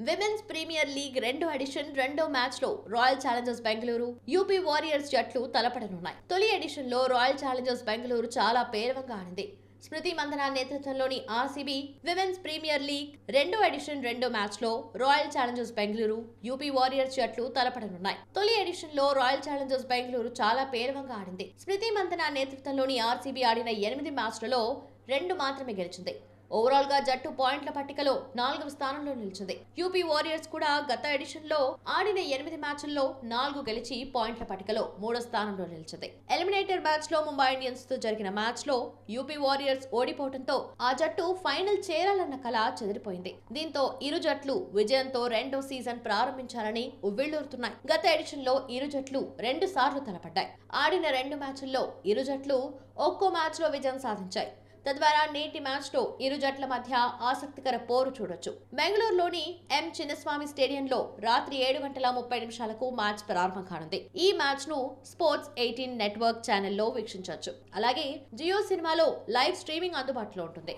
Women's premier league రెండో edition రెండో match లో royal Challengers Bengaluru, UP warriors జట్లు తలపడనున్నాయి. తొలి ఎడిషన్ లో రాయల్ ఛాలెంజర్స్ బెంగళూరు చాలా పేలవంగా ఆడింది. స్మృతి మందన నేతృత్వంలోని ఆర్సీబీ విమెన్స్ ప్రీమియర్ లీగ్ రెండో ఎడిషన్ రెండో మ్యాచ్ లో royal Challengers Bengaluru, UP warriors జట్లు తలపడనున్నాయి. తొలి ఎడిషన్ లో రాయల్ ఛాలెంజర్స్ బెంగళూరు చాలా పేలవంగా ఆడింది. స్మృతి మందన నేతృత్వంలోని ఆర్సీబీ ఆడిన 8 మ్యాచ్లలో 2 మాత్రమే గెలిచింది. ఓవరాల్ గా జట్టు పాయింట్ల పట్టికలో 4వ స్థానంలో నిలిచింది. యూపీ వారియర్స్ కూడా గత ఎడిషన్ లో ఆడిన 8 మ్యాచ్ల్లో 4 గెలిచి పాయింట్ల పట్టికలో 3వ స్థానంలో నిలిచింది. ఎలిమినేటర్ మ్యాచ్ లో ముంబై ఇండియన్స్ తో జరిగిన మ్యాచ్ లో యూపీ వారియర్స్ ఓడిపోవడంతో ఆ జట్టు ఫైనల్ చేరాలన్న కల చెదిరిపోయింది. దీంతో ఇరు జట్లు విజయంతో రెండో సీజన్ ప్రారంభించాలని ఉవ్విళ్లూరుతున్నాయి. గత ఎడిషన్ లో ఇరు జట్లు 2 సార్లు తలపడ్డాయి. ఆడిన 2 మ్యాచ్ల్లో ఇరు జట్లు ఒక్కో మ్యాచ్ లో విజయం సాధించాయి. తద్వారా నేటి మ్యాచ్ లో ఇరు జట్ల మధ్య ఆసక్తికర పోరు చూడొచ్చు. బెంగళూరులోని ఎం చిన్నస్వామి స్టేడియంలో రాత్రి 7:30 మ్యాచ్ ప్రారంభం కానుంది. ఈ మ్యాచ్ ను స్పోర్ట్స్ 18 నెట్వర్క్ ఛానల్లో వీక్షించవచ్చు. అలాగే జియో సినిమాలో లైవ్ స్ట్రీమింగ్ అందుబాటులో ఉంటుంది.